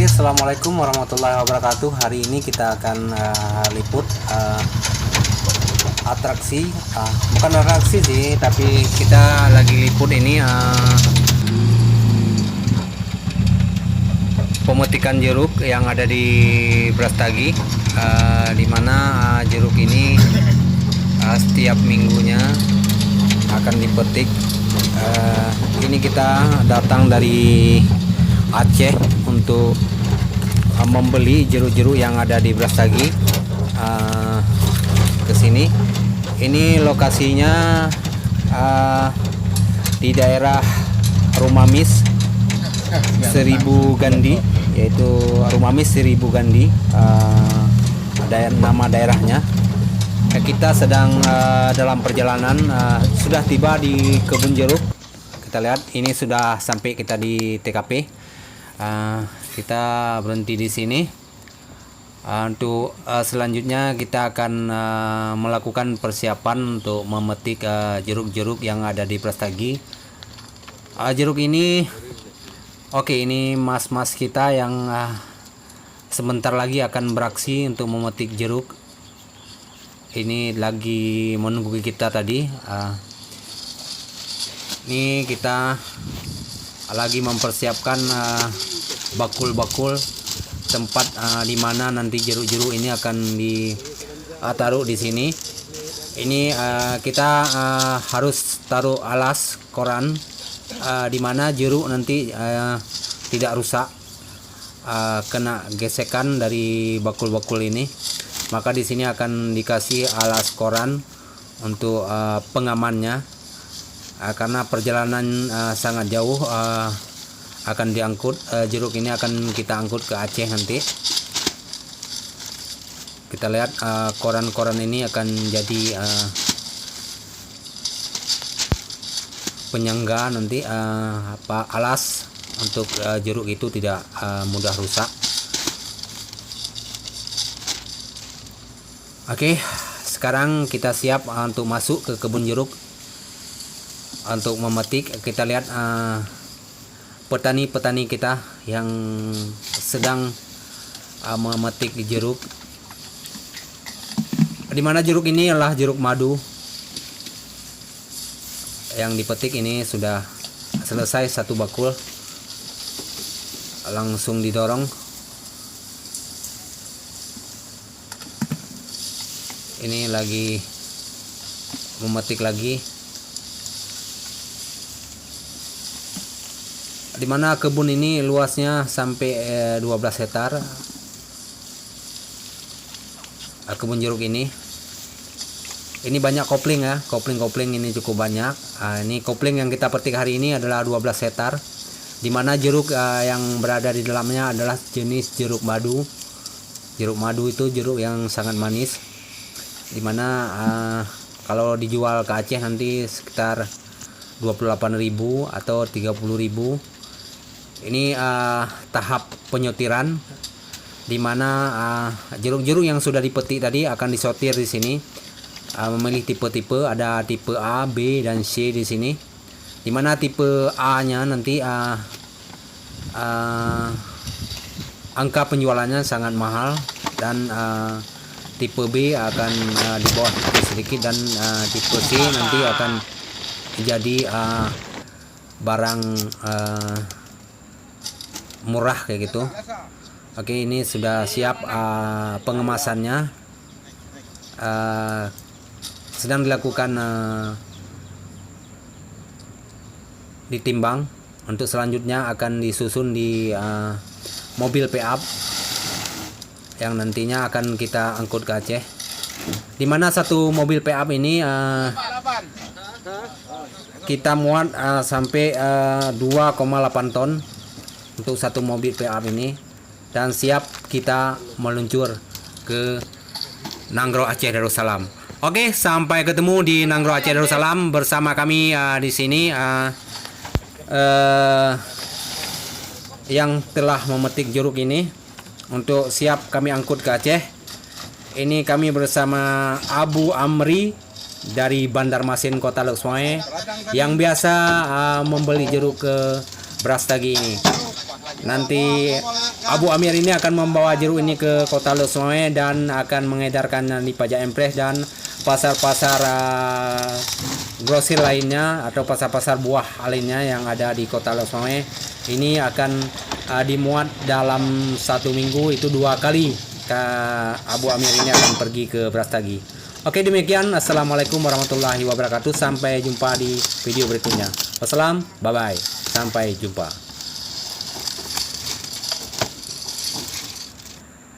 Assalamualaikum warahmatullahi wabarakatuh. Hari ini kita akan liput atraksi, bukan atraksi sih, tapi kita lagi liput ini pemetikan jeruk yang ada di Brastagi, di mana jeruk ini setiap minggunya akan dipetik. Ini kita datang dari Aceh untuk membeli jeruk-jeruk yang ada di Brastagi ke sini. Ini lokasinya di daerah Rumamis Seribu Gandhi, yaitu Rumamis Seribu Gandhi, ada nama daerahnya. Kita sedang dalam perjalanan, sudah tiba di kebun jeruk. Kita lihat ini sudah sampai kita di TKP. Kita berhenti di sini. Untuk selanjutnya kita akan melakukan persiapan untuk memetik jeruk-jeruk yang ada di Brastagi. Jeruk ini, ini mas-mas kita yang sebentar lagi akan beraksi untuk memetik jeruk. Ini lagi menunggu kita tadi. Ini kita lagi mempersiapkan bakul-bakul tempat di mana nanti jeruk-jeruk ini akan ditaruh di sini. Ini kita harus taruh alas koran di mana jeruk nanti tidak rusak kena gesekan dari bakul-bakul ini. Maka di sini akan dikasih alas koran untuk pengamannya. Karena perjalanan sangat jauh, akan diangkut jeruk ini, akan kita angkut ke Aceh nanti. Kita lihat koran-koran ini akan jadi penyangga nanti, alas untuk jeruk itu tidak mudah rusak. Sekarang kita siap untuk masuk ke kebun jeruk untuk memetik. Kita lihat petani-petani kita yang sedang memetik jeruk. Dimana jeruk ini adalah jeruk madu yang dipetik. Ini sudah selesai satu bakul, langsung didorong. Ini lagi memetik lagi. Dimana kebun ini luasnya sampai 12 hektar. Kebun jeruk ini banyak kopling ya, kopling ini cukup banyak. Ini kopling yang kita petik hari ini adalah 12 hektar. Dimana jeruk yang berada di dalamnya adalah jenis jeruk madu. Jeruk madu itu jeruk yang sangat manis. Dimana kalau dijual ke Aceh nanti sekitar 28.000 atau 30.000. Ini tahap penyotiran, dimana jeruk-jeruk yang sudah dipetik tadi akan disortir di sini, memilih tipe-tipe. Ada tipe A, B, dan C di sini. Dimana tipe A-nya nanti angka penjualannya sangat mahal, dan tipe B akan di bawah sedikit, dan tipe C nanti akan jadi barang murah kayak gitu. Ini sudah siap pengemasannya, sedang dilakukan ditimbang. Untuk selanjutnya akan disusun di mobil pick-up yang nantinya akan kita angkut ke Aceh. Dimana satu mobil pick-up ini kita muat sampai 2,8 ton untuk satu mobil pick-up ini, dan siap kita meluncur ke Nanggro Aceh Darussalam. Sampai ketemu di Nanggro Aceh Darussalam bersama kami di sini yang telah memetik jeruk ini untuk siap kami angkut ke Aceh. Ini kami bersama Abu Amri dari Banjarmasin Kota Leukswae yang biasa membeli jeruk ke Brastagi ini. Nanti Abu Amir ini akan membawa jeruk ini ke kota Losmawe dan akan mengedarkannya di Pajak Empres dan pasar-pasar grosir lainnya atau pasar-pasar buah lainnya yang ada di kota Losmawe. Ini akan dimuat dalam 1 minggu itu 2 kali. Abu Amir ini akan pergi ke Brastagi. Oke, demikian. Assalamualaikum warahmatullahi wabarakatuh. Sampai jumpa di video berikutnya. Wassalam, bye bye. Sampai jumpa.